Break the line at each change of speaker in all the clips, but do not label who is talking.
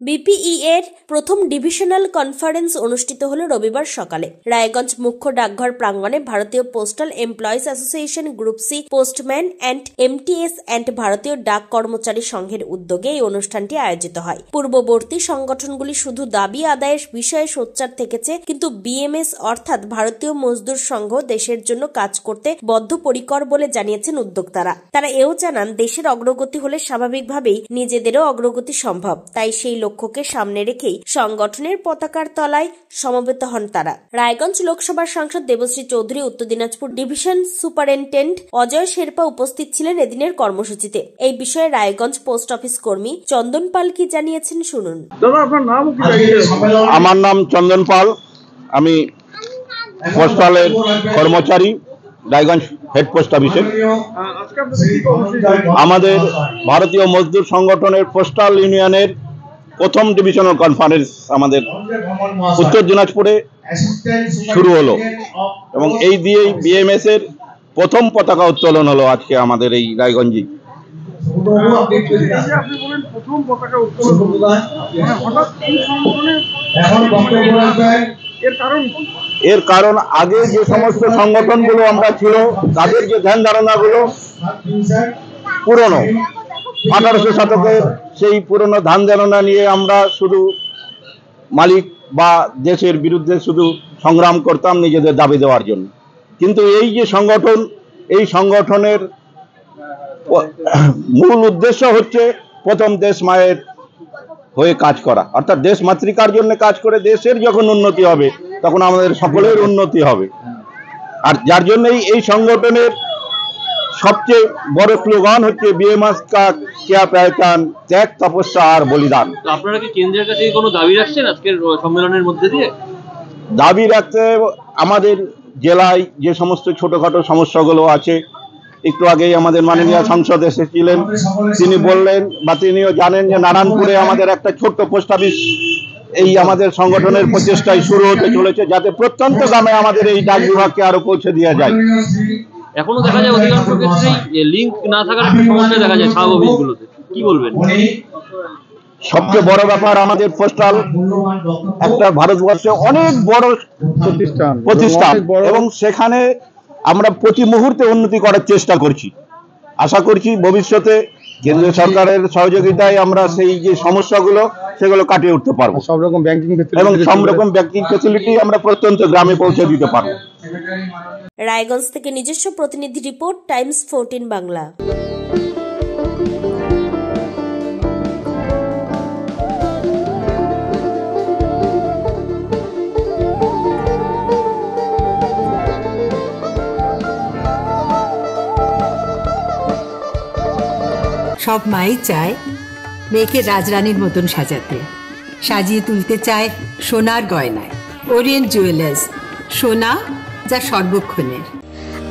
বিপিই এর প্রথম divisional conference অনুষ্ঠিত হল রবিবার সকালে রায়গঞ্জ মুখ্য ডাকঘর প্রাঙ্গণে। ভারতীয় postal employees association, group C, postman and MTS and ভারতীয় ডাক কর্মচারী সংঘের উদ্যোগে এই অনুষ্ঠানটি আয়োজিত হয়। পূর্ববর্তী সংগঠনগুলি শুধু দাবি আদায়ের বিষয়ে সোচ্চার থেকেছে, কিন্তু বিএমএস অর্থাৎ ভারতীয় মজদুর সংঘ দেশের জন্য কাজ করতে বদ্ধপরিকর বলে জানিয়েছেন উদ্যোক্তারা। তারা এও জানান, দেশের অগ্রগতি হলে স্বাভাবিকভাবেই নিজেদেরও অগ্রগতি সম্ভব। তাই সেই লক্ষ্যকে সামনে রেখেই সংগঠনের পতাকার তলায় সমবেত হন তারা। রায়গঞ্জ লোকসভার সাংসদ দেবশ্রী চৌধুরী, উত্তর দিনাজপুর ডিভিশন সুপারিনটেন্ডেন্ট অজয় শেরপা উপস্থিত ছিলেন এদিনের কর্মসূচিতে। এই বিষয়ে রায়গঞ্জ পোস্ট অফিস কর্মী চন্দন পাল কি জানিয়েছেন শুনুন।
আমার নাম চন্দন পাল, আমি পোস্টালের কর্মচারী, রায়গঞ্জ হেড পোস্ট অফিসে। আমাদের ভারতীয় মজদুর সংগঠনের পোস্টাল ইউনিয়নের প্রথম ডিভিশনাল কনফারেন্স আমাদের উত্তর দিনাজপুরে শুরু হলো এবং এই দিয়েই বিএমএস এর প্রথম পতাকা উত্তোলন হলো আজকে আমাদের এই রায়গঞ্জে। এর কারণ আগে যে সমস্ত সংগঠনগুলো আমরা ছিল তাদের যে ধ্যান ধারণাগুলো পুরনো 1800 শতকের সেই পুরনো ধ্যান ধারণা নিয়ে আমরা শুধু মালিক বা দেশের বিরুদ্ধে শুধু সংগ্রাম করতাম নিজেদের দাবি দেওয়ার জন্য। কিন্তু এই যে সংগঠন, এই সংগঠনের মূল উদ্দেশ্য হচ্ছে প্রথম দেশ মায়ের হয়ে কাজ করা, অর্থাৎ দেশ মাতৃকার জন্য কাজ করে দেশের যখন উন্নতি হবে তখন আমাদের সকলের উন্নতি হবে। আর যার জন্যই এই সংগঠনের সবচেয়ে বড় স্লোগান হচ্ছে বিএমএস কা কিয়া পেহচান, ত্যাগ, তপস্যা আর বলিদান।
আপনারা কি কেন্দ্রের কাছে কোনো দাবি রাখছেন আজকের সম্মেলনের মধ্যে দিয়ে?
দাবি রাখতে আমাদের জেলায় যে সমস্ত ছোটখাটো সমস্যাগুলো আছে, একটু আগেই আমাদের মাননীয় সংসদ এসেছিলেন, তিনি বললেন বা তিনিও জানেন যে নারায়ণপুরে আমাদের একটা ছোট্ট পোস্ট অফিস এই আমাদের সংগঠনের প্রচেষ্টায় শুরু হতে চলেছে, যাতে প্রত্যন্ত গ্রামে আমাদের এই ডাক বিভাগকে আরো পৌঁছে দেওয়া যায়।
এখনো দেখা যায় অধিকাংশ ক্ষেত্রেই লিংক না থাকার একটা সমস্যা দেখা যায় সাব অফিসগুলোতে, কি বলবেন?
সবচেয়ে বড় ব্যাপার, আমাদের পোস্টাল একটা ভারতবর্ষে অনেক বড় প্রতিষ্ঠান এবং সেখানে আমরা প্রতি মুহূর্তে উন্নতি করার চেষ্টা করছি। আশা করছি ভবিষ্যতে কেন্দ্রীয় সরকারের সহযোগিতায় আমরা সেই যে সমস্যাগুলো সেগুলো কাটিয়ে উঠতে পারবো, সব রকম ব্যাংকিং ফ্যাসিলিটি আমরা প্রত্যন্ত গ্রামে পৌঁছে দিতে পারবো।
রায়গঞ্জ থেকে নিজস্ব প্রতিনিধি রিপোর্ট, টাইমস 14 বাংলা।
সব মাই চায় মেয়েকে রাজরানীর মতন সাজাতে, সাজিয়ে তুলতে চায় সোনার গয়নায়। ওরিয়েন্ট জুয়েলার্স, সোনা যা সর্বক্ষণের।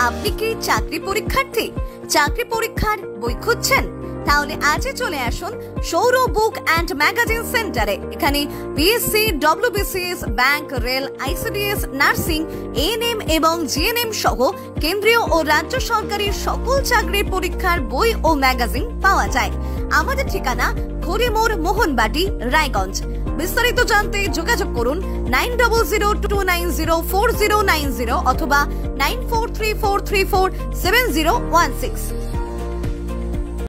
আপনি কি চাকরি পরীক্ষার্থী? চাকরি পরীক্ষার বই খুঁজছেন? তাহলে আজই চলে আসুন সৌরভ বুক অ্যান্ড ম্যাগাজিন সেন্টারে। এখানে BSc, WBCS, bank, rail, ICDS, nursing, ANM এবং জিএনএম সহ কেন্দ্রীয় ও রাজ্য সরকারের সকল চাকরির পরীক্ষার বই ও ম্যাগাজিন পাওয়া যায়। আমাদের ঠিকানা খড়িমোড়, মোহনবাটি, রায়গঞ্জ। বিস্তারিত জানতে যোগাযোগ করুন 9002904090 অথবা 9434347016।